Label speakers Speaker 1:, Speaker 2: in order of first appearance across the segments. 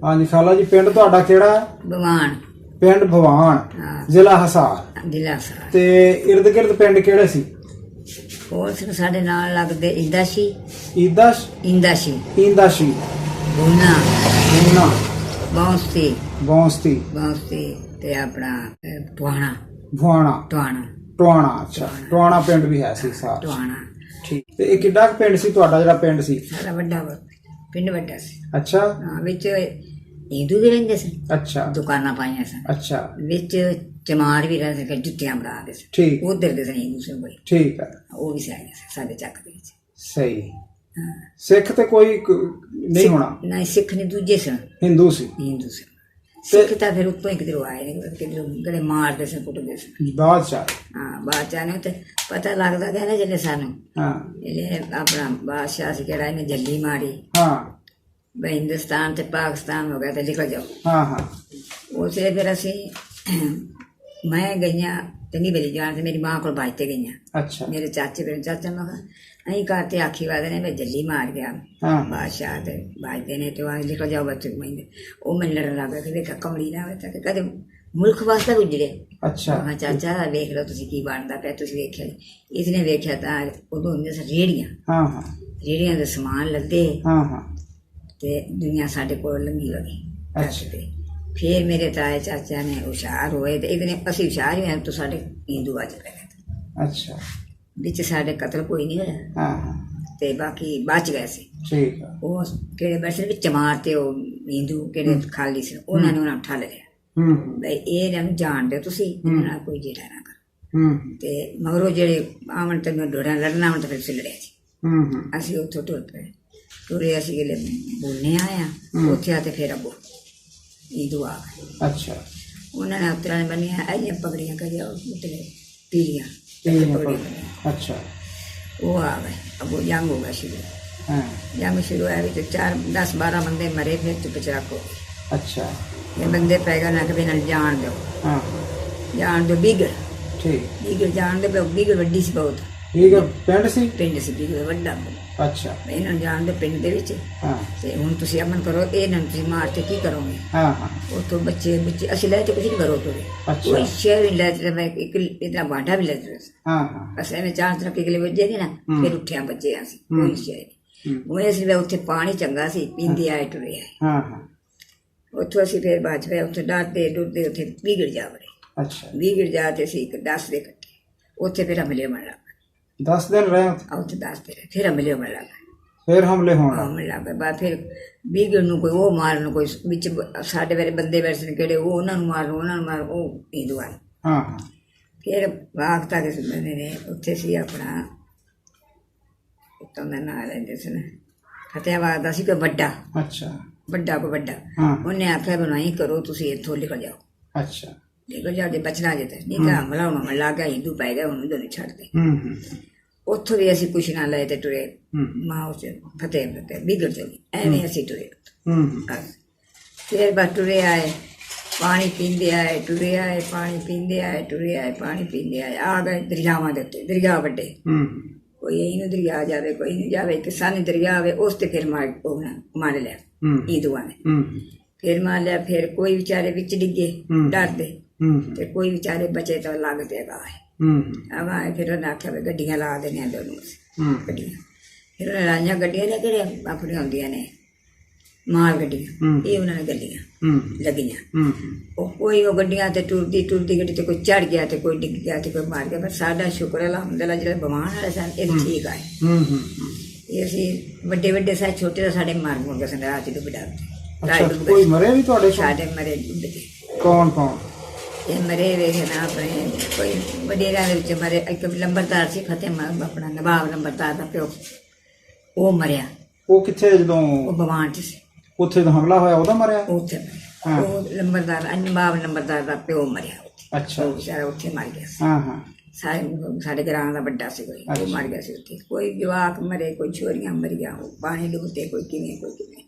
Speaker 1: हाँ जी खाला जी पिंड तुहाडा केड़ा है?
Speaker 2: भगवान
Speaker 1: पिंड भवान
Speaker 2: हाँ
Speaker 1: जिला हिसार
Speaker 2: जिला सारा
Speaker 1: ते इर्द गिर्द पिंड केड़े सी?
Speaker 2: और साढ़े नाल लगदे इंदाशी
Speaker 1: ईदाश
Speaker 2: इंदाशी
Speaker 1: इंदाशी
Speaker 2: भूना
Speaker 1: ऊना
Speaker 2: बांसती
Speaker 1: बौंसती
Speaker 2: बांसती ते अपना टवाणा
Speaker 1: भुआणा
Speaker 2: टवाणा
Speaker 1: टवाणा अच्छा टवाणा पिंड भी है सी हिसार
Speaker 2: टवाणा
Speaker 1: ठीक ते ये किड्डा क पिंड सी तुहाडा जेड़ा पिंड सी?
Speaker 2: सारा वड्डा पिंड वड्डा सी
Speaker 1: अच्छा
Speaker 2: हाँ विच हिंदू भी रहिंदे सन
Speaker 1: अच्छा
Speaker 2: दुकानां पाइयां सन
Speaker 1: अच्छा
Speaker 2: विच चमार भी रहिंदे सन जुत्तियां बनांदे सन
Speaker 1: ठीक
Speaker 2: उधर दे सन हिंदू सन कोई
Speaker 1: ठीक है
Speaker 2: ਉਹ ਵੀ ਸਿਆਣੇ सन साडे ਚੱਕ ਦੇ ਵਿੱਚ
Speaker 1: सही
Speaker 2: ਹਾਂ
Speaker 1: सिख ते कोई नहीं होना
Speaker 2: ਨਹੀਂ ਸਿੱਖ ਨਹੀਂ ਦੂਜੇ ਸਨ
Speaker 1: हिंदू सी
Speaker 2: ਹਿੰਦੂ ਸਨ ਸਿੱਖ ਤਾਂ ਫਿਰ ਉੱਤੋਂ ਹੀ ਕਿਧਰੋਂ ਆਏ ਨੇ ਕਿਧਰੋਂ ਗਲੇ ਮਾਰਦੇ ਸਨ ਕੁੱਟਦੇ ਸਨ
Speaker 1: बादशाह
Speaker 2: ਹਾਂ ਬਾਦਸ਼ਾਹ ਨੂੰ ਤੇ ਪਤਾ ਲੱਗਦਾ ਗਿਆ ਨਾ ਜਿਹੜੇ ਸਾਨੂੰ
Speaker 1: हाँ
Speaker 2: ਇਹਨੇ ਆਪਣਾ ਬਾਦਸ਼ਾਹ ਸੀ ਕਿਹੜਾ ਇਹਨੇ ਜੱਲੀ ਮਾਰੀ
Speaker 1: हाँ
Speaker 2: ਬਈ ਹਿੰਦੁਸਤਾਨ ਤੇ ਪਾਕਿਸਤਾਨ ਹੋ ਗਿਆ ਤੇ ਨਿਕਲ ਜਾਓ
Speaker 1: हाँ हाँ
Speaker 2: ਉਸੇ ਫਿਰ ਅਸੀਂ ਮੈਂ ਗਈਆਂ ਚੰਗੀ ਬਲੀ ਜਾਣ ਤੇ ਮੇਰੀ ਮਾਂ ਕੋਲ ਬਾਜ ਤੇ ਗਈਆਂ
Speaker 1: अच्छा
Speaker 2: ਮੇਰੇ ਚਾਚੇ ਮੇਰੇ ਚਾਚਾ ਮੈਂ ਕਿਹਾ ਅਸੀਂ ਘਰ ਤੇ ਆਖੀ ਵਾਦੇ ਨੇ ਮੈਂ ਜੱਲੀ ਮਾਰ ਗਿਆ
Speaker 1: हाँ
Speaker 2: ਬਾਦਸ਼ਾਹ ਤੇ ਬਾਜਦੇ ਨੇ ਤੇ ਆਹ ਨਿਕਲ ਜਾਓ ਬੱਚੇ ਕਹਿੰਦੇ ਉਹ ਮੈਨੂੰ ਲੜਨ ਲੱਗ ਪਿਆ ਕਿ ਵੇਖਾ ਕਮਲੀ ਨਾ ਹੋਵੇ ਤਾਂ ਕਦੇ ਮੁਲਕ ਵਾਸਤੇ ਗੁਜਰੇ
Speaker 1: अच्छा
Speaker 2: ਹਾਂ ਚਾਚਾ ਵੇਖ ਲਓ ਤੁਸੀਂ ਕੀ ਬਣਦਾ ਪਿਆ ਤੁਸੀਂ ਵੇਖਿਆ ਇਸਨੇ ਵੇਖਿਆ ਤਾਂ ਉਦੋਂ ਹੁੰਦੇ ਸੀ ਰੇੜੀਆਂ
Speaker 1: हाँ हाँ
Speaker 2: ਰੇੜੀਆਂ ਦੇ ਸਮਾਨ ਲੱਦੇ
Speaker 1: हाँ हाँ
Speaker 2: ਤੇ ਦੁਨੀਆ ਸਾਡੇ ਕੋਲ ਲੰਗੀ ਵਗੀ
Speaker 1: अच्छा
Speaker 2: ਫਿਰ ਮੇਰੇ ਤਾਏ ਚਾਚਾ ਨੇ ਹੁਸ਼ਿਆਰ ਹੋਏ ਤੇ ਇਹਨੇ ਅਸੀਂ ਹੁਸ਼ਿਆਰ ਹੀ ਹਾਂ ਤਾਂ ਸਾਡੇ ਹਿੰਦੂ ਅੱਜ ਪੈ ਗਏ
Speaker 1: अच्छा
Speaker 2: ਵਿੱਚ ਸਾਡੇ ਕਤਲ ਕੋਈ ਨਹੀਂ ਹੋਇਆ
Speaker 1: हाँ हाँ
Speaker 2: ਤੇ ਬਾਕੀ ਬਚ ਗਏ ਸੀ
Speaker 1: ठीक है
Speaker 2: ਉਹ ਕਿਹੜੇ ਬੈਠੇ ਵਿੱਚ ਚਮਾਰ ਤੇ ਉਹ ਹਿੰਦੂ ਕਿਹੜੇ ਖਾਲੀ ਸੀ ਉਹਨਾਂ ਨੂੰ ਠਾ ਲਿਆ ਬਈ ਇਹ ਇਹਨਾਂ ਨੂੰ ਜਾਣਦੇ ਤੁਸੀਂ ਇਹਨਾਂ ਨਾਲ ਕੋਈ ਜਿਹੜਾ ਨਾ ਕਰ ਤੇ ਮਗਰੋਂ ਜਿਹੜੇ ਆਵਣ ਤੇ ਡੋੜਿਆਂ ਲੜਨਾ ਆਵਣ ਤੇ ਫਿਰ ਅਸੀਂ ਲੜਿਆ ਸੀ ਅਸੀਂ ਉੱਥੋਂ ਟੁਰ ਪਏ ਟੁਰੇ ਅਸੀਂ ਗਲੇ ਬੋਲਨੇ ਆਇਆ ਉੱਥੇ ਆ ਤੇ ਫਿਰ ਅੱਗੋਂ ਹਿੰਦੂ ਆ ਗਏ
Speaker 1: अच्छा
Speaker 2: ਉਹਨਾਂ ਨੇ ਉਤਰਾਂ ਨੇ ਬੰਨੀਆਂ ਐਨੀਆਂ ਪਗੜੀਆਂ ਕਰਿਆ ਉਤਲੇ ਪੀਲੀਆਂ
Speaker 1: अच्छा
Speaker 2: ਉਹ ਆ ਗਏ ਅੱਗੋਂ ਜੰਗ ਹੋ ਗਿਆ ਸ਼ੁਰੂ
Speaker 1: हाँ
Speaker 2: ਜੰਗ ਸ਼ੁਰੂ ਹੋਇਆ ਵਿੱਚ 10-12 ਬੰਦੇ ਮਰੇ ਫਿਰ ਚੁੱਪ ਚਰਾਕੋ
Speaker 1: अच्छा
Speaker 2: ਇਹ ਬੰਦੇ ਪੈ ਗਏ ਨਾ ਕਿ ਵੀ ਨਾਲ ਜਾਣ ਦਿਓ
Speaker 1: हाँ
Speaker 2: ਜਾਣ ਦਿਓ ਬਿਗੜ
Speaker 1: ठीक
Speaker 2: ਬਿਗੜ ਜਾਣ ਦੇ ਬਿਗੜ ਵੱਡੀ ਸੀ ਬਹੁਤ
Speaker 1: ठीक है पिंड सी
Speaker 2: ਪਿੰਡ ਸੀ ਬਿਗੜ ਵੱਡਾ
Speaker 1: अच्छा
Speaker 2: ਇਹਨਾਂ ਨੂੰ ਜਾਣ ਦੇ ਪਿੰਡ ਦੇ ਵਿੱਚ
Speaker 1: हाँ
Speaker 2: ਤੇ ਹੁਣ ਤੁਸੀਂ ਅਮਨ ਕਰੋ ਇਹਨਾਂ ਨੂੰ ਤੁਸੀਂ ਮਾਰ ਕੇ ਕੀ ਕਰੋਗੇ
Speaker 1: हाँ हाँ
Speaker 2: ਉੱਥੋਂ ਬੱਚੇ ਅਸੀਂ ਲੈ ਤੇ ਕੁਝ ਨਹੀਂ ਕਰੋ ਤੋਰੇ
Speaker 1: अच्छा
Speaker 2: ਕੋਈ ਸ਼ੇਰ ਵੀ ਲੈ ਤੇ ਮੈਂ ਇੱਕ ਇਤਨਾ ਬਾਂਡਾ ਵੀ ਲੈ ਤੇ
Speaker 1: हाँ हाँ
Speaker 2: ਬਸ ਐਵੇਂ ਚਾਰ ਤਰ੍ਹਾਂ ਕਿਗਲੇ ਵੱਜੇ ਨੇ ਨਾ ਫਿਰ ਉੱਠਿਆ ਬੱਚੇ ਅਸੀਂ ਕੋਈ ਸ਼ੇਰ ਉਹ ਅਸੀਂ ਵੀ ਉੱਥੇ ਪਾਣੀ ਚੰਗਾ ਸੀ ਪੀਂਦੇ ਆਏ ਟੁਰੇ ਆਏ
Speaker 1: हाँ हाँ
Speaker 2: ਉੱਥੋਂ ਅਸੀਂ ਫਿਰ ਬਾਅਦ ਵਿੱਚ ਉੱਥੇ ਡਰਦੇ ਡੁਰਦੇ ਉੱਥੇ ਵਿਗੜ ਜਾ ਵੜੇ
Speaker 1: अच्छा
Speaker 2: ਵਿਗੜ ਜਾ ਤੇ ਅਸੀਂ ਇੱਕ 10 ਦੇ ਕੱਟੇ ਉੱਥੇ ਫਿਰ ਹਮਲੇ ਹੋਣ ਲੱਗ
Speaker 1: 10 दिन रहे उत्थे,
Speaker 2: ਆ ਉੱਥੇ 10 ਦੇ ਫਿਰ ਹਮਲੇ ਹੋਣ ਲੱਗ
Speaker 1: फिर हमले होने
Speaker 2: ਹਮਲੇ ਲੱਗ ਪਏ ਬਾਅਦ ਫਿਰ ਵਿਗੜ ਨੂੰ ਕੋਈ ਉਹ ਮਾਰਨ ਕੋਈ ਵਿੱਚ ਸਾਡੇ ਵੇਲੇ ਬੰਦੇ ਬੈਠੇ ਨੇ ਕਿਹੜੇ ਉਹ ਉਹਨਾਂ ਨੂੰ ਮਾਰਨ ਉਹ ਹਿੰਦੂ ਆਏ
Speaker 1: हाँ हाँ
Speaker 2: ਫਿਰ ਵਾਕ ਤੱਕ ਬੰਦੇ ਨੇ ਉੱਥੇ ਸੀ ਆਪਣਾ ਉੱਤੋਂ ਦਾ ਨਾਂ ਲੈਂਦੇ ਸਨ ਫਤਿਆਬਾਦ ਦਾ ਸੀ ਕੋਈ ਵੱਡਾ
Speaker 1: अच्छा
Speaker 2: ਕੋਈ ਵੱਡਾ
Speaker 1: हाँ
Speaker 2: ਉਹਨੇ ਆਖਿਆ ਬਣਾਈ ਕਰੋ ਤੁਸੀਂ ਇੱਥੋਂ ਨਿਕਲ ਜਾਓ
Speaker 1: अच्छा
Speaker 2: ਨਿਕਲ ਜਾਓ ਜੇ ਬਚਣਾ ਜੇ ਤੇ ਨਹੀਂ ਤਾਂ ਹਮਲਾ ਹੋਣਾ ਲੱਗ ਗਿਆ ਹਿੰਦੂ ਪੈ ਗਏ ਉਹਨੂੰ ਦੋਨੇ ਛੱਡਦੇ ਉੱਥੋਂ ਵੀ ਅਸੀਂ ਕੁਛ ਨਾ ਲਏ ਤੇ ਟੁਰੇ ਮਾਂ ਉਸ ਫਤਿਹ ਵਿਗੜ ਚਲੀ ਐਵੇਂ ਅਸੀਂ ਟੁਰੇ ਫਿਰ ਬਸ ਟੁਰੇ ਆਏ ਪਾਣੀ ਪੀਂਦੇ ਆਏ ਟੁਰੇ ਆਏ ਪਾਣੀ ਪੀਂਦੇ ਆਏ ਟੁਰੇ ਆਏ ਪਾਣੀ ਪੀਂਦੇ ਆਏ ਆ ਗਏ ਦਰਿਆਵਾਂ ਦੇ ਉੱਤੇ ਦਰਿਆ ਵੱਡੇ ਕੋਈ ਇਹਨੂੰ ਦਰਿਆ ਜਾਵੇ ਕੋਈ ਨਹੀਂ ਜਾਵੇ ਕਿਸਾਨੀ ਦਰਿਆ ਆਵੇ ਉਸ ਤੇ ਫਿਰ ਮਾਰ ਲਿਆ ਹਿੰਦੂਆਂ ਨੇ ਫਿਰ ਮਾਰ ਲਿਆ ਫਿਰ ਕੋਈ ਵਿਚਾਰੇ ਵਿੱਚ ਡਿੱਗੇ ਡਰਦੇ ਤੇ ਕੋਈ ਵਿਚਾਰੇ ਬਚੇ ਤਾਂ ਲੱਗ ਤੇ ਗਾਏ ਆਵਾਂ ਫਿਰ ਉਹਨੇ ਆਖਿਆ ਵੀ ਗੱਡੀਆਂ ਲਾ ਦੇਣੀਆਂ ਦੋਨੋਂ ਗੱਡੀਆਂ ਫਿਰ ਉਹਨੇ ਲਾਈਆਂ ਗੱਡੀਆਂ ਨੇ ਕਿਹੜੇ ਆਪਣੀਆਂ ਹੁੰਦੀਆਂ ਨੇ ਮਾਲ ਗੱਡੀਆਂ ਇਹ ਉਹਨਾਂ ਨੇ ਗੱਡੀਆਂ ਲੱਗੀਆਂ ਉਹ ਕੋਈ ਉਹ ਗੱਡੀਆਂ ਤੇ ਟੁਰਦੀ ਗੱਡੀ ਤੇ ਕੋਈ ਚੜ ਗਿਆ ਤੇ ਕੋਈ ਡਿੱਗ ਗਿਆ ਤੇ ਕੋਈ ਮਾਰ ਗਿਆ ਪਰ ਸਾਡਾ ਸ਼ੁਕਰ ਅਲਹਮਦੁਲਿਲਾ ਜਿਹੜੇ ਬਿਮਾਰ ਵਾਲੇ ਸਨ ਇਹ ਠੀਕ ਆਏ ਇਹ ਅਸੀਂ ਵੱਡੇ ਸਾਂ ਛੋਟੇ ਸਾਡੇ ਮਾਰ ਮੁਰ ਗਏ ਸਨ ਰਾਤ ਨੂੰ ਬਿਡਾ
Speaker 1: कोई मरे भी ਤੁਹਾਡੇ
Speaker 2: ਸਾਡੇ ਮਰੇ ਡੁੱਬ ਗਏ
Speaker 1: कौन
Speaker 2: ਇਹ ਮਰੇ ਵੇਖਣਾ ਆਪਣੇ ਕੋਈ ਵਡੇਰਿਆਂ ਦੇ ਵਿੱਚ ਮਰੇ ਇੱਕ ਲੰਬਰਦਾਰ ਸੀ ਫਤਿਹ ਆਪਣਾ ਨਵਾਬ ਲੰਬਰਦਾਰ ਦਾ ਪਿਓ ਉਹ ਮਰਿਆ
Speaker 1: ਉਹ ਕਿੱਥੇ ਜਦੋਂ
Speaker 2: ਉਹ ਭਵਾਨ ਚ ਸੀ
Speaker 1: ਉੱਥੇ ਤਾਂ ਹਮਲਾ ਹੋਇਆ ਉਹਦਾ ਮਰਿਆ
Speaker 2: ਉੱਥੇ ਉਹ ਲੰਬਰਦਾਰ ਨਵਾਬ ਲੰਬਰਦਾਰ ਦਾ ਪਿਓ ਮਰਿਆ ਉੱਥੇ
Speaker 1: ਅੱਛਾ
Speaker 2: ਉਹ ਵਿਚਾਰਾ ਉੱਥੇ ਮਰ ਗਿਆ ਸੀ
Speaker 1: ਹਾਂ ਹਾਂ
Speaker 2: ਸਾਡੇ ਗ੍ਰਾਂ ਦਾ ਵੱਡਾ ਸੀ ਕੋਈ ਉਹ ਮਰ ਗਿਆ ਸੀ ਉੱਥੇ ਕੋਈ ਜਵਾਕ ਮਰੇ ਕੋਈ ਛੋਰੀਆਂ ਮਰੀਆਂ ਪਾਣੀ ਡੁੱਬਦੇ ਕੋਈ ਕਿਵੇਂ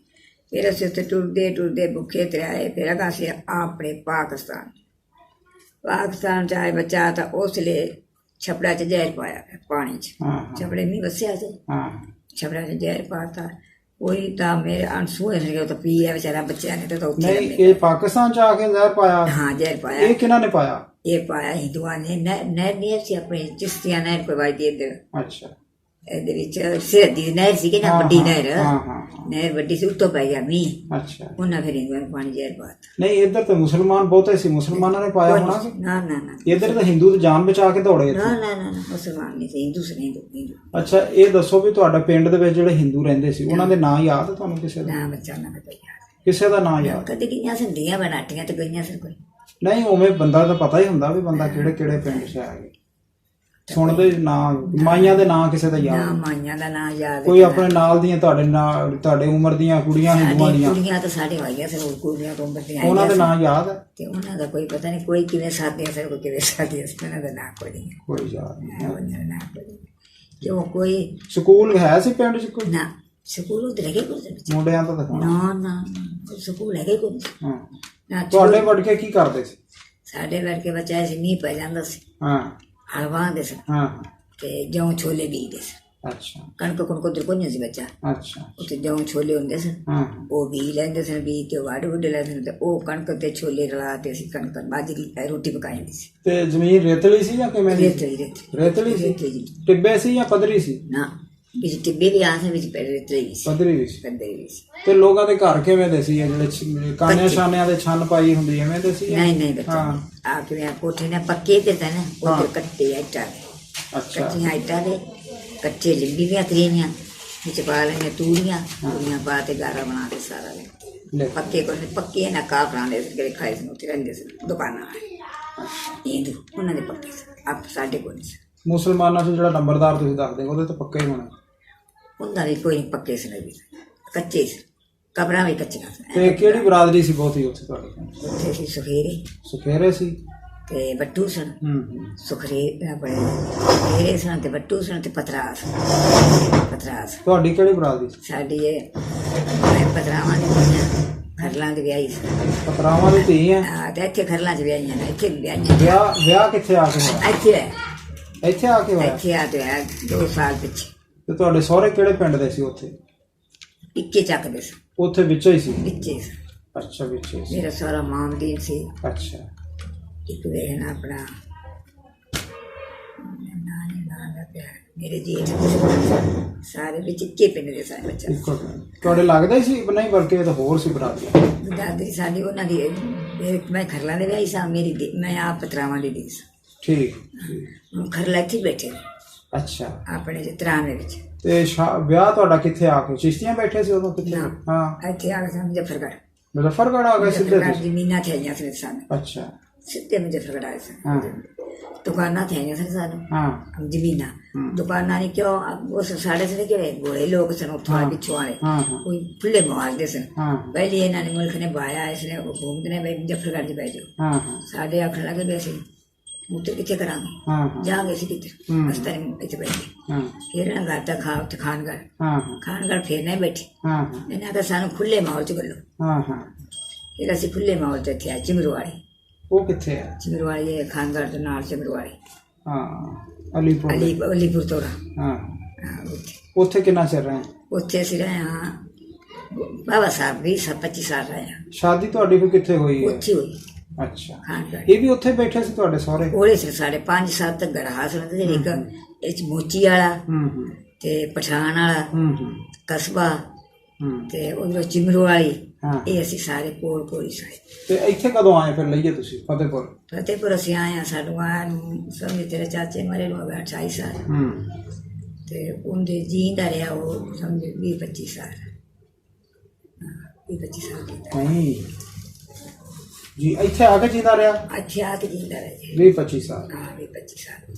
Speaker 2: ਫਿਰ ਅਸੀਂ ਉੱਥੇ ਟੁਰਦੇ ਭੁੱਖੇ ਤਰਿਆਏ ਫਿਰ ਅਗਾਂ ਅਸੀਂ ਆਪਣੇ ਪਾਕਿਸਤਾਨ ਚ ਆਏ ਬੱਚਾ ਤਾਂ ਉਸ ਵੇਲੇ ਛਪੜਾ ਚ ਜ਼ਹਿਰ ਪਾਇਆ ਪਾਣੀ ਚ ਛਪੜੇ ਨਹੀਂ ਵਸਿਆ ਸੀ ਛਪੜਾ ਚ ਜ਼ਹਿਰ ਪਾਤਾ ਉਹੀ ਤਾਂ ਮੇਰੇ ਅਣਸੂ ਹੋਏ ਸੀਗੇ, ਉਹ ਤਾਂ ਪੀ ਆ ਵਿਚਾਰਾ, ਬੱਚਿਆਂ ਨੇ ਤਾਂ ਉੱਥੇ
Speaker 1: ਨਹੀਂ ਇਹ ਪਾਕਿਸਤਾਨ ਚ ਆ ਕੇ ਜ਼ਹਿਰ ਪਾਇਆ?
Speaker 2: ਹਾਂ ਜ਼ਹਿਰ ਪਾਇਆ।
Speaker 1: ਇਹ ਕਿਹਨਾਂ ਨੇ ਪਾਇਆ?
Speaker 2: ਇਹ ਪਾਇਆ ਹਿੰਦੂਆਂ ਨੇ। ਨਹਿਰ ਨਹੀਂ ਸੀ ਆਪਣੀ ਚਿਸ਼ਤੀਆਂ ਨਹਿਰ ਕੋਈ ਵੱਜਦੀ ਇੱਧਰ,
Speaker 1: ਅੱਛਾ।
Speaker 2: ਇਹਦੇ ਵਿੱਚ ਸਰਹੱਦੀ ਦੀ ਨਹਿਰ ਸੀਗੀ ਨਾ, ਵੱਡੀ ਨਹਿਰ। ਨਹਿਰ ਵੱਡੀ ਸੀ, ਉੱਤੋਂ ਪੈ ਗਿਆ ਮੀਂਹ।
Speaker 1: ਅੱਛਾ।
Speaker 2: ਉਹਨਾਂ ਫਿਰ ਹਿੰਦੂਆਂ ਨੇ ਪਾਣੀ ਜ਼ਹਿਰ ਪਾਤਾ।
Speaker 1: ਨਹੀਂ ਇੱਧਰ ਤਾਂ ਮੁਸਲਮਾਨ ਬਹੁਤੇ ਸੀ, ਮੁਸਲਮਾਨਾਂ ਨੇ ਪਾਇਆ ਹੋਣਾ ਸੀ।
Speaker 2: ਨਾ ਨਾ ਨਾ,
Speaker 1: ਇੱਧਰ ਤਾਂ ਹਿੰਦੂ ਤਾਂ ਜਾਨ ਬਚਾ ਕੇ ਦੌੜੇ ਇੱਥੇ।
Speaker 2: ਨਾ ਨਾ ਨਾ, ਮੁਸਲਮਾਨ ਨਹੀਂ ਸੀ, ਹਿੰਦੂ ਸੀ, ਹਿੰਦੂ।
Speaker 1: ਅੱਛਾ ਇਹ ਦੱਸੋ ਵੀ ਤੁਹਾਡਾ ਪਿੰਡ ਦੇ ਵਿੱਚ ਜਿਹੜੇ ਹਿੰਦੂ ਰਹਿੰਦੇ ਸੀ ਉਹਨਾਂ ਦੇ ਨਾਂ ਯਾਦ ਹੈ ਤੁਹਾਨੂੰ? ਕਿਸੇ ਦਾ
Speaker 2: ਨਾ ਬੱਚਾ ਨਾ ਪਤਾ,
Speaker 1: ਕਿਸੇ ਦਾ ਨਾਂ ਯਾਦ?
Speaker 2: ਕਦੇ ਗਈਆਂ ਸੰਧੀਆਂ ਬਣਾਟੀਆਂ ਤੇ ਗਈਆਂ ਸਰ ਕੋਈ
Speaker 1: ਨਹੀਂ ਉਵੇਂ ਬੰਦਾ ਤਾਂ ਪਤਾ ਹੀ ਹੁੰਦਾ ਵੀ ਬੰਦਾ ਕਿਹੜੇ ਕਿਹੜੇ ਪਿੰਡ 'ਚ ਆ ਗਿਆ। ਸੁਣਦੇ ਨਾਂ ਮਾਈਆਂ ਦੇ ਨਾਂ ਕਿਸੇ ਦਾ
Speaker 2: ਨਾ,
Speaker 1: ਯਾਦ?
Speaker 2: ਮਾਈਆਂ ਦਾ ਨਾਂ ਯਾਦ
Speaker 1: ਕੋਈ ਆਪਣੇ ਨਾਲ ਦੀਆਂ ਤੁਹਾਡੇ ਉਮਰ ਦੀਆਂ ਕੁੜੀਆਂ ਹਿੰਦੂਆਂ ਦੀਆਂ?
Speaker 2: ਕੁੜੀਆਂ ਤਾਂ ਸਾਡੇ ਵਾਈਆਂ ਸਰ, ਕੁੜੀਆਂ ਤੋਂ ਬੱਦੀਆਂ
Speaker 1: ਉਹਨਾਂ ਦੇ ਨਾਂ ਯਾਦ ਹੈ?
Speaker 2: ਤੇ ਉਹਨਾਂ ਦਾ ਕੋਈ ਪਤਾ ਨਹੀਂ, ਕੋਈ ਕਿਵੇਂ ਸਾਥੀਆਂ ਸਰ, ਕੋਈ ਕਿਵੇਂ ਸਾਥੀਆਂ ਸੀ, ਉਹਨਾਂ ਦਾ ਨਾਂ ਕੋਈ ਨਹੀਂ,
Speaker 1: ਕੋਈ ਯਾਦ ਨਹੀਂ।
Speaker 2: ਉਹਨਾਂ ਦਾ ਨਾਂ ਕੋਈ ਨਹੀਂ। ਕਿਉਂ ਕੋਈ
Speaker 1: ਸਕੂਲ ਹੈ ਸੀ ਪਿੰਡ 'ਚ ਕੋਈ?
Speaker 2: ਨਾ, ਸਕੂਲ ਉਧਰ ਹੈਗੇ ਕੁਝ
Speaker 1: ਮੁੰਡਿਆਂ ਦਾ ਦਿਖਾਉਣਾ?
Speaker 2: ਨਾ ਨਾ, ਸਕੂਲ ਹੈਗੇ ਕੁਝ
Speaker 1: ਹਾਂ।
Speaker 2: ਨਾ।
Speaker 1: ਤੁਹਾਡੇ ਵੜਕੇ ਕੀ ਕਰਦੇ ਸੀ?
Speaker 2: ਸਾਡੇ ਵਰਗੇ ਬੱਚਾ ਸੀ, ਮੀਂਹ ਪੈ ਜਾਂਦਾ ਸੀ,
Speaker 1: ਹਾਂ
Speaker 2: ਹਲਵਾ ਦੇ ਸੀ
Speaker 1: ਹਾਂ।
Speaker 2: ਤੇ ਜੌਂ ਛੋਲੇ ਬੀਜਦੇ ਸੀ।
Speaker 1: ਅੱਛਾ
Speaker 2: ਕਣਕ ਕੁਣਕ ਉਧਰ ਕੋਈ ਨਹੀਂ ਸੀ ਬੱਚਾ,
Speaker 1: ਅੱਛਾ।
Speaker 2: ਉੱਥੇ ਜੌਂ ਛੋਲੇ ਹੁੰਦੇ ਸਨ,
Speaker 1: ਹਾਂ
Speaker 2: ਉਹ ਬੀਜ ਲੈਂਦੇ ਸਨ, ਬੀਜ ਕੇ ਵਾਢ ਵੁੱਢ ਲੈਂਦੇ ਸਨ, ਤੇ ਉਹ ਕਣਕ ਤੇ ਛੋਲੇ ਰਲਾ ਕੇ ਅਸੀਂ ਕਣਕ ਬਾਜਰੀ ਰੋਟੀ ਪਕਾਈ ਜਾਂਦੀ ਸੀ।
Speaker 1: ਤੇ ਜ਼ਮੀਨ ਰੇਤਲੀ ਸੀ ਜਾਂ ਕਿਵੇਂ ਦੀ? ਰੇਤਲੀ ਸੀ?
Speaker 2: ਜੀ
Speaker 1: ਟਿੱਬੇ ਸੀ ਜਾਂ ਪੱਧਰੀ ਸੀ?
Speaker 2: ਨਾ, ਵਿੱਚ ਟਿੱਬੇ ਵੀ ਆ ਸੀ, ਵਿੱਚ ਰੇਤਲੀ ਵੀ ਸੀ,
Speaker 1: ਪੱਧਰੀ ਵੀ ਸੀ।
Speaker 2: ਪੱਧਰੀ ਵੀ ਸੀ।
Speaker 1: ਤੇ ਲੋਕਾਂ ਦੇ ਘਰ ਕਿਵੇਂ ਦੇ ਸੀ? ਇਹ ਜਿਹੜੇ ਕਾਨਿਆਂ ਸ਼ਾਨਿਆਂ ਦੇ ਛੰਨ ਪਾਈ ਹੁੰਦੀ ਐਵੇਂ ਦੇ ਸੀ?
Speaker 2: ਨਹੀਂ ਨਹੀਂ ਬੱਚਾ,
Speaker 1: ਹਾਂ।
Speaker 2: ਆ ਕੇ ਕੋਠੇ ਨੇ ਪੱਕੇ ਤੇ ਤਾਂ ਨਾ ਉਧਰ ਕੱਟੇ ਇੱਟਾਂ ਦੇ,
Speaker 1: ਅੱਛਾ
Speaker 2: ਕੱਚੀਆਂ ਇੱਟਾਂ ਦੇ ਕੱਚੇ ਲਿੰਬੀ ਦੀਆਂ ਤਰੀਆਂ ਵਿੱਚ ਪਾ ਲੈਣੇ, ਤੂੜੀਆਂ ਪਾ ਤੇ ਗਾਰਾ ਬਣਾ ਕੇ ਸਾਰਾ
Speaker 1: ਲੈ।
Speaker 2: ਪੱਕੇ ਕੋਲ ਪੱਕੇ ਨਾ ਕਾਫਰਾਂ ਦੇ ਜਿਹੜੇ ਖਾਏ ਸੀ, ਉੱਥੇ ਰਹਿੰਦੇ ਸੀ ਦੁਕਾਨਾਂ ਹਿੰਦੂ, ਉਹਨਾਂ ਦੇ ਪੱਕੇ ਸੀ, ਆਪ ਸਾਡੇ ਕੋਲ ਨਹੀਂ ਸੀ।
Speaker 1: ਮੁਸਲਮਾਨਾਂ 'ਚ ਜਿਹੜਾ ਨੰਬਰਦਾਰ ਤੁਸੀਂ ਦੱਸਦੇ ਉਹਦੇ ਤਾਂ ਪੱਕੇ ਹੀ ਹੋਣੇ?
Speaker 2: ਉਹਨਾਂ ਦੇ ਕੋਈ ਪੱਕੇ ਸੀ ਨਹੀਂ, ਕੱਚੇ ਸੀ, ਕਬਰਾਂ ਵੀ ਕੱਚੀਆਂ ਸੀ।
Speaker 1: ਤੇ ਕਿਹੜੀ ਬਰਾਦਰੀ ਸੀ ਬਹੁਤੀ ਉੱਥੇ ਤੁਹਾਡੇ ਕੋਲ?
Speaker 2: ਉੱਥੇ ਸੀ ਸੁਖੇਰੇ
Speaker 1: ਸੁਖੇਰੇ ਸੀ
Speaker 2: ਤੇ ਬੱਟੂ ਸਨ। ਸੁਖਰੇ ਆਪਣੇ ਸੁਖੇਰੇ ਸਨ ਤੇ ਬੱਟੂ ਸਨ ਤੇ ਪਤਰਾਸ।
Speaker 1: ਤੁਹਾਡੀ ਕਿਹੜੀ ਬਰਾਦਰੀ ਸੀ?
Speaker 2: ਸਾਡੀ ਇਹ ਪਤਰਾਵਾਂ ਦੀ ਕੁੜੀਆਂ ਖਰਲਾਂ ਦੀ ਵਿਆਹੀ ਸੀ।
Speaker 1: ਪਤਰਾਵਾਂ ਦੀ ਧੀ ਹੈ?
Speaker 2: ਹਾਂ, ਤੇ ਇੱਥੇ ਖਰਲਾਂ 'ਚ ਵਿਆਹੀਆਂ ਨੇ, ਇੱਥੇ ਵਿਆਹੀਆਂ।
Speaker 1: ਵਿਆਹ ਕਿੱਥੇ ਆ ਕੇ ਹੋਇਆ? ਇੱਥੇ ਆ ਕੇ ਹੋਇਆ?
Speaker 2: ਇੱਥੇ ਆ ਤੇ ਹੋਇਆ 2 ਸਾਲ ਪਿੱਛੇ।
Speaker 1: ਤੇ ਤੁਹਾਡੇ ਸਹੁਰੇ ਕਿਹੜੇ ਪਿੰਡ ਦੇ ਸੀ ਉੱਥੇ?
Speaker 2: ਇੱਕੇ ਚੱਕਦੇ ਸੀ,
Speaker 1: ਉੱਥੇ ਵਿੱਚੋਂ ਹੀ ਸੀ?
Speaker 2: ਵਿੱਚੇ ਸੀ।
Speaker 1: ਅੱਛਾ ਵਿੱਚੇ ਸੀ।
Speaker 2: ਮੇਰਾ ਸਹੁਰਾ ਮਾਮਦੀਨ ਸੀ।
Speaker 1: ਅੱਛਾ।
Speaker 2: ਇੱਕ ਵੇਖਣਾ ਆਪਣਾ ਮੇਰੇ ਜੇਠ ਸਾਰੇ ਵਿੱਚ ਇੱਕੇ ਪਿੰਡ ਦੇ ਸਾਰੇ ਬੱਚਾ।
Speaker 1: ਇੱਕੋ ਤੁਹਾਡੇ ਲੱਗਦਾ ਹੀ ਸੀ? ਨਹੀਂ ਬਲਕਿ ਇਹ ਤਾਂ ਹੋਰ ਸੀ ਬਰਾਦਰੀ।
Speaker 2: ਦਾਦੀ ਸਾਡੀ ਉਹਨਾਂ ਦੀ, ਮੈਂ ਖਰਲਾਂ ਦੇ ਵਿਆਹੀ ਸਾਂ, ਮੇਰੀ ਮੈਂ ਆਪ ਪਤਰਾਵਾਂ ਦੀ ਦੀ ਸਾਂ।
Speaker 1: ਠੀਕ।
Speaker 2: ਹੁਣ ਖਰਲਾ ਇੱਥੇ ਬੈਠੇ
Speaker 1: ਅੱਛਾ।
Speaker 2: ਆਪਣੇ ਤਰਾਵੇਂ ਵਿੱਚ।
Speaker 1: ਤੇ ਵਿਆਹ ਤੁਹਾਡਾ ਕਿੱਥੇ ਆ ਕੇ? ਚਿਸ਼ਤੀਆਂ ਬੈਠੇ ਸੀ ਉਦੋਂ ਕਿੱਥੇ?
Speaker 2: ਹਾਂ, ਇੱਥੇ ਆ ਕੇ ਮੁਜ਼ੱਫਰਗੜ੍ਹ।
Speaker 1: ਮੁਜ਼ੱਫਰਗੜ੍ਹ ਆ ਗਏ ਸਿੱਧੇ?
Speaker 2: ਜ਼ਮੀਨਾਂ ਤੇ ਆਈਆਂ ਸੀ ਸਾਨੂੰ।
Speaker 1: ਅੱਛਾ।
Speaker 2: ਸਿੱਧੇ ਮੁਜ਼ੱਫਰਗੜ੍ਹ ਆਏ ਸਨ।
Speaker 1: ਹਾਂ।
Speaker 2: ਦੁਕਾਨਾਂ ਤੇ ਆਈਆਂ ਸਨ ਸਾਨੂੰ।
Speaker 1: ਹਾਂ।
Speaker 2: ਜ਼ਮੀਨਾਂ ਦੁਕਾਨਾਂ ਨਹੀਂ, ਕਿਉਂ ਉਸ ਸਾਡੇ ਸੇ ਕਿਹੜੇ ਗੋਲੇ ਲੋਕ ਸਨ ਉੱਥੋਂ ਆ ਪਿੱਛੋਂ ਵਾਲੇ, ਕੋਈ ਖੁੱਲੇ ਮਾਰਦੇ ਸਨ। ਪਹਿਲੇ ਇਹਨਾਂ ਨੇ ਮੁਲਕ ਨੇ ਬਾਇਆ, ਇਸਨੇ ਹਕੂਮਤ ਨੇ ਬਈ ਮੁਜ਼ੱਫਰਗੜ੍ਹ 'ਚ ਬਹਿ ਜਾਓ। ਸਾਡੇ ਆਖਣ ਲੱਗੇ ਵੀ ਅਸੀਂ ਉੱਥੇ ਕਿੱਥੇ ਕਰਾਂਗੇ, ਜਾਵਾਂਗੇ ਅਸੀਂ ਕਿੱਥੇ, ਅਸਤਾ ਇੱਥੇ ਬੈਠੇ। ਫਿਰ ਇਹਨਾਂ ਘਰ ਦਾ ਖਾ ਉੱਥੇ ਖਾਨਗੜ੍ਹ ਫਿਰ ਨਹੀਂ ਬੈਠੇ। ਇਹਨਾਂ ਦਾ ਸਾਨੂੰ ਖੁੱਲੇ ਮਾਹੌਲ 'ਚ ਗੱਲੋ। ਫਿਰ ਅਸੀਂ ਖੁੱਲੇ ਮਾਹੌਲ 'ਚ ਇੱਥੇ ਆਏ ਚਿਮਰਵਾੜੀ।
Speaker 1: ਉਹ ਕਿੱਥੇ ਹੈ?
Speaker 2: ਚਿਮਰਵਾੜੀ ਖਾਨਗੜ੍ਹ ਦੇ ਨਾਲ ਚਿਮਰਵਾੜੀ।
Speaker 1: ਹਾਂ ਅਲੀਪੁਰ।
Speaker 2: ਅਲੀਪੁਰ ਤੋੜਾ।
Speaker 1: ਹਾਂ ਉੱਥੇ ਕਿੰਨਾ ਚਿਰ ਰਹੇ?
Speaker 2: ਉੱਥੇ ਅਸੀਂ ਰਹੇ ਹਾਂ ਬਾਬਾ ਸਾਹਿਬ 20-25 ਸਾਲ ਰਹੇ ਹਾਂ।
Speaker 1: ਸ਼ਾਦੀ ਤੁਹਾਡੀ ਫਿਰ ਕਿੱਥੇ ਹੋਈ ਹੈ?
Speaker 2: ਉੱਥੇ ਹੋਈ।
Speaker 1: ਅੱਛਾ।
Speaker 2: ਖਾਨਗੜ੍ਹ
Speaker 1: ਇਹ ਵੀ ਉੱਥੇ ਬੈਠੇ ਸੀ ਤੁਹਾਡੇ ਸਹੁਰੇ?
Speaker 2: ਉਹਦੇ ਸੀ ਸਾਡੇ 5-7 ਤੱਕ ਗਰਾਸ ਹੁੰਦੇ ਸੀ। ਇੱਕ ਇਹ 'ਚ ਮੋਚੀ ਵਾਲਾ ਤੇ ਪਠਾਨ ਵਾਲਾ ਕਸਬਾ ਤੇ ਉਧਰੋਂ ਚਿਮਰਵਾੜੀ, ਇਹ ਅਸੀਂ ਸਾਰੇ ਕੋਲ ਹੀ ਸਾਰੇ।
Speaker 1: ਤੇ ਇੱਥੇ ਕਦੋਂ ਆਏ ਫਿਰ ਲਈਏ ਤੁਸੀਂ
Speaker 2: ਫਤਿਹਪੁਰ? ਅਸੀਂ ਆਏ ਹਾਂ, ਸਾਨੂੰ ਆਇਆ ਨੂੰ ਸਮਝ ਤੇਰੇ ਚਾਚੇ ਮਰੇ ਨੂੰ ਹੋ ਗਿਆ 28 ਸਾਲ। ਤੇ ਉਹਦੇ ਜੀਂਦਾ ਰਿਹਾ ਉਹ ਸਮਝ 20-25 ਸਾਲ। 20-25 ਸਾਲ
Speaker 1: ਨਹੀਂ ਜੀ, ਇੱਥੇ ਆ ਕੇ ਜੀਂਦਾ ਰਿਹਾ?
Speaker 2: ਇੱਥੇ ਆ ਕੇ ਜੀਂਦਾ ਰਿਹਾ
Speaker 1: 20-25 ਸਾਲ।
Speaker 2: ਹਾਂ 20-25 ਸਾਲ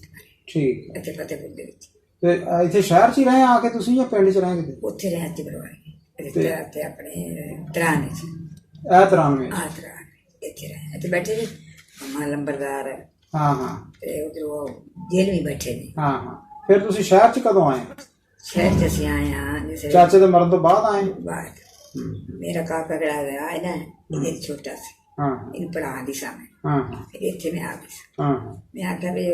Speaker 1: ਠੀਕ।
Speaker 2: ਇੱਥੇ ਫਤਿਹਪੁਰ ਦੇ ਵਿੱਚ।
Speaker 1: ਤੇ ਇੱਥੇ ਸ਼ਹਿਰ 'ਚ ਹੀ ਰਹੇ ਆ ਕੇ ਤੁਸੀਂ ਜਾਂ ਪਿੰਡ 'ਚ ਰਹੇ ਕਿਤੇ?
Speaker 2: ਉੱਥੇ ਰਿਹਾ ਚਿਮਰਵਾੜੀ ਤੇ ਆਪਣੇ ਤਰਾਣੇ 'ਚ।
Speaker 1: ਇਹ ਤਰਾਵੇਂ?
Speaker 2: ਆ ਤਰਾਣੇ ਇੱਥੇ ਰਹੇ, ਇੱਥੇ ਬੈਠੇ ਨੇ ਮਾਂ ਲੰਬਰਦਾਰ।
Speaker 1: ਹਾਂ।
Speaker 2: ਤੇ ਉਧਰੋਂ ਜੇਲ੍ਹ ਵੀ ਬੈਠੇ ਨੇ।
Speaker 1: ਹਾਂ। ਫਿਰ ਤੁਸੀਂ ਸ਼ਹਿਰ 'ਚ ਕਦੋਂ ਆਏ?
Speaker 2: ਸ਼ਹਿਰ 'ਚ ਅਸੀਂ ਆਏ ਹਾਂ ਜਿਸੇ
Speaker 1: ਚਾਚੇ ਦੇ ਮਰਨ ਤੋਂ ਬਾਅਦ ਆਏ?
Speaker 2: ਬਾਅਦ। ਮੇਰਾ ਕਾਕਾ ਕਿਹੜਾ ਹੋਇਆ ਹੈ ਨਾ, ਇਹ ਛੋਟਾ ਸੀ, ਇਹਨੂੰ ਪੜ੍ਹਾ ਦੀ ਸਾਂ ਮੈਂ। ਫਿਰ ਇੱਥੇ ਮੈਂ ਆ ਗਈ ਸਾਂ। ਮੈਂ ਆਖਿਆ ਵੀ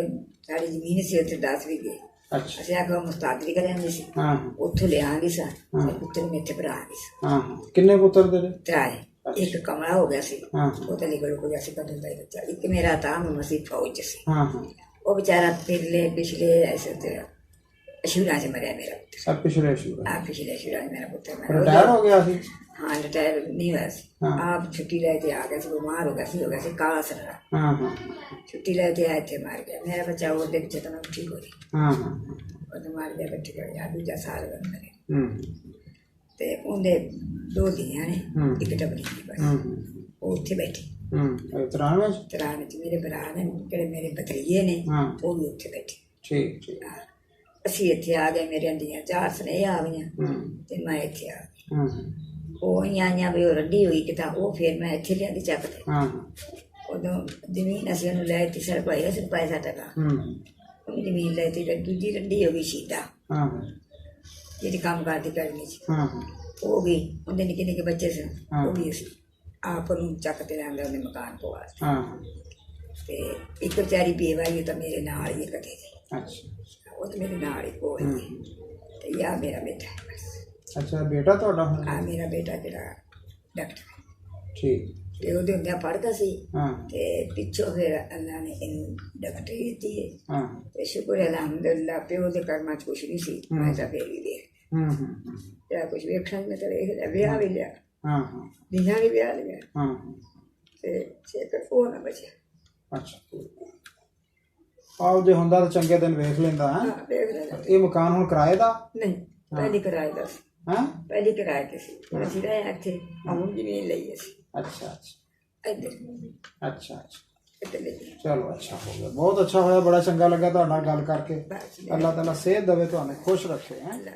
Speaker 2: ਸਾਡੀ ਜ਼ਮੀਨ ਸੀ ਉੱਥੇ 10 ਵਿਗੇ,
Speaker 1: ਅੱਛਾ
Speaker 2: ਅਸੀਂ ਆਖੋ ਮੁਸਤਾਦਰੀ ਕਰਾਂਗੇ ਸੀ
Speaker 1: ਹਾਂ
Speaker 2: ਉੱਥੋਂ ਲਿਆਂਗੇ ਸਾਂ ਪੁੱਤਰ ਮੇਥੇ ਭਰਾ ਗਏ ਸੀ
Speaker 1: ਹਾਂ ਹਾਂ ਕਿੰਨੇ ਪੁੱਤਰ ਤੇਰੇ?
Speaker 2: ਤਰਾਏ ਇੱਕ ਕਮਲਾ ਹੋ ਗਿਆ ਸੀ
Speaker 1: ਹਾਂ
Speaker 2: ਉਹ ਤਾਂ ਨਿਕਲ ਗਿਆ ਸੀ ਕਦੋਂ ਦਾ ਹੀ ਬੱਚਾ ਇੱਕ ਮੇਰਾ ਤਾਂ ਮਸੀਹ ਫੌਜ 'ਚ ਸੀ
Speaker 1: ਹਾਂ ਹਾਂ
Speaker 2: ਉਹ ਵਿਚਾਰਾ ਪਿਛਲੇ ਐਸੇ ਤੇ ਸ਼ੁਰਾ 'ਚ ਮਰਿਆ ਮੇਰਾ ਪੁੱਤਰ
Speaker 1: ਸਭ ਪਿਛਲੇ ਸ਼ੁਰੂ
Speaker 2: ਪਿਛਲੇ ਸ਼ੁਰਾ 'ਚ ਮੇਰਾ ਪੁੱਤਰ ਮਰਿਆ
Speaker 1: ਰਿਟਾਇਰ ਹੋ ਗਿਆ ਸੀ?
Speaker 2: ਹਾਂ ਰਿਟਾਇਰ ਨਹੀਂ ਹੋਇਆ ਸੀ ਆਪ ਛੁੱਟੀ ਲੈ ਕੇ ਆ ਗਿਆ ਸੀ ਬਿਮਾਰ ਹੋ ਗਿਆ ਸੀ ਕਾਲਾ ਸਰਾ
Speaker 1: ਹਾਂ ਹਾਂ
Speaker 2: ਛੁੱਟੀ ਲੈ ਕੇ ਆਏ ਥੇ ਮਾਰ ਗਿਆ ਮੇਰਾ ਬੱਚਾ ਉਹਦੇ ਵਿੱਚ ਤਾਂ ਠੀਕ ਹੋ ਗਿਆ
Speaker 1: ਹਾਂ ਹਾਂ
Speaker 2: ਉਹ ਮਾਰ ਗਿਆ ਬੱਚੇ ਕਰ ਗਿਆ ਦੂਜਾ ਸਾਲ ਦਾ ਮਰੇ
Speaker 1: ਹੂੰ
Speaker 2: ਤੇ ਉਹਦੇ ਦੋ ਧੀਆਂ ਨੇ ਇੱਕ ਟੱਬਰੀ ਸੀ ਬਸ
Speaker 1: ਹੂੰ
Speaker 2: ਉਹ ਉੱਥੇ ਬੈਠੀ
Speaker 1: ਹੂੰ ਤਰਾਨ ਵਿੱਚ
Speaker 2: ਤਰਾਂ ਵਿੱਚ ਮੇਰੇ ਭਰਾ ਨੇ ਜਿਹੜੇ ਮੇਰੇ ਭਤਰੀਏ ਨੇ
Speaker 1: ਹਾਂ
Speaker 2: ਉਹ ਵੀ ਉੱਥੇ ਬੈਠੇ
Speaker 1: ਠੀਕ ਠੀਕ
Speaker 2: ਅਸੀਂ ਇੱਥੇ ਆ ਗਏ ਮੇਰੇ ਅੰਦੀਆਂ 4 ਸਨੇਹ ਆ ਗਈਆਂ
Speaker 1: ਹੂੰ
Speaker 2: ਤੇ ਮੈਂ ਇੱਥੇ ਆ ਗਈ
Speaker 1: ਹਾਂ
Speaker 2: ਉਹ ਆਈਆਂ ਵੀ ਉਹ ਰੱਡੀ ਹੋਈ ਕਿ ਤਾਂ ਉਹ ਫਿਰ ਮੈਂ ਇੱਥੇ ਲਿਆਂਦੀ ਚੱਕ ਤੇ
Speaker 1: ਹਾਂ
Speaker 2: ਉਦੋਂ ਜ਼ਮੀਨ ਅਸੀਂ ਉਹਨੂੰ ਲੈ ਦਿੱਤੀ ਸਰ ਭਾਈ ਅਸੀਂ ਪੈਸਾ ਟਕਾ
Speaker 1: ਹੂੰ
Speaker 2: ਉਹ ਜ਼ਮੀਨ ਲੈ ਦਿੱਤੀ ਤੇ ਦੂਜੀ ਰੱਡੀ ਹੋ ਗਈ ਸੀਤਾ
Speaker 1: ਹਾਂ
Speaker 2: ਜਿਹੜੀ ਕੰਮ ਕਰਦੀ ਕਰਨੀ ਸੀ
Speaker 1: ਹਾਂ
Speaker 2: ਉਹ ਵੀ ਉਹਦੇ ਨਿੱਕੇ ਨਿੱਕੇ ਬੱਚੇ ਸਨ
Speaker 1: ਹਾਂ।
Speaker 2: ਉਹ ਵੀ ਅਸੀਂ ਆਪ ਨੂੰ ਚੱਕ ਤੇ ਲਿਆਂਦਾ ਉਹਨੇ ਮਕਾਨ ਪਵਾ ਦਿੱਤਾ।
Speaker 1: ਹਾਂ
Speaker 2: ਤੇ ਇੱਕ ਵਿਚਾਰੀ ਬੇਵਾਈ ਤਾਂ ਮੇਰੇ ਨਾਲ ਹੀ ਕਦੇ ਦੀ
Speaker 1: ਅੱਛਾ
Speaker 2: ਉਹ ਤਾਂ ਮੇਰੇ ਨਾਲ ਹੀ ਕੋਲ ਹੀ ਤੇ ਯਾ ਮੇਰਾ ਬੇਟਾ ਹੈ ਬਸ
Speaker 1: ਅੱਛਾ ਬੇਟਾ ਤੁਹਾਡਾ ਹੁਣ?
Speaker 2: ਆ ਮੇਰਾ ਬੇਟਾ ਜਿਹੜਾ ਡਾਕਟਰ ਹੈ
Speaker 1: ਠੀਕ
Speaker 2: ਤੇ ਉਹਦੇ ਹੁੰਦਿਆਂ ਪੜ੍ਹਦਾ ਸੀ
Speaker 1: ਹਾਂ
Speaker 2: ਤੇ ਪਿੱਛੋਂ ਫਿਰ ਅੱਲਾ ਨੇ ਇਹਨੂੰ ਡਾਕਟਰੀ ਦਿੱਤੀ ਹੈ
Speaker 1: ਹਾਂ
Speaker 2: ਤੇ ਸ਼ੁਕਰ ਹੈ ਅਲਹਮਦੁਲਿਲਾ ਪਿਓ ਦੇ ਕਰਮਾਂ 'ਚ ਕੁਛ ਨਹੀਂ ਸੀ ਮੈਂ ਤਾਂ ਫੇਰ ਵੀ ਦੇ
Speaker 1: ਹੂੰ
Speaker 2: ਜਿਹੜਾ ਕੁਛ ਵੇਖਣ ਮੈਂ ਤਾਂ ਵੇਖ ਲਿਆ ਵਿਆਹ ਵੀ ਲਿਆ
Speaker 1: ਹਾਂ ਹਾਂ
Speaker 2: ਦੀਆਂ ਵੀ ਵਿਆਹ ਲਿਆ
Speaker 1: ਹਾਂ
Speaker 2: ਤੇ ਜੇਕਰ ਉਹ ਨਾ ਬਚਿਆ
Speaker 1: ਅੱਛਾ ਆਓ ਜੇ ਹੁੰਦਾ ਤਾਂ ਚੰਗੇ ਦਿਨ ਵੇਖ ਲੈਂਦਾ ਹੈ
Speaker 2: ਹਾਂ ਵੇਖ ਲਿਆ
Speaker 1: ਇਹ ਮਕਾਨ ਹੁਣ ਕਿਰਾਏ ਦਾ?
Speaker 2: ਨਹੀਂ ਪਹਿਲੀ ਕਿਰਾਏ ਦਾ ਸੀ
Speaker 1: ਹਾਂ
Speaker 2: ਪਹਿਲੀ ਕਿਰਾਏ ਤੇ ਸੀ ਅਸੀਂ ਰਹੇ ਇੱਥੇ ਹੁਣ ਜ਼ਮੀਨ ਲਈ ਅਸੀਂ
Speaker 1: ਅੱਛਾ ਅੱਛਾ
Speaker 2: ਇੱਧਰ
Speaker 1: ਅੱਛਾ ਅੱਛਾ
Speaker 2: ਇੱਧਰ ਲਈ
Speaker 1: ਚਲੋ ਅੱਛਾ ਹੋ ਗਿਆ ਬਹੁਤ ਅੱਛਾ ਹੋਇਆ ਬੜਾ ਚੰਗਾ ਲੱਗਾ ਤੁਹਾਡੇ ਨਾਲ ਗੱਲ ਕਰਕੇ
Speaker 2: ਬਸ
Speaker 1: ਅੱਲਾਹ ਤਾਲਾ ਸਿਹਤ ਦੇਵੇ ਤੁਹਾਨੂੰ ਖੁਸ਼ ਰੱਖੇ ਹੈ
Speaker 2: ਅੱਲਾ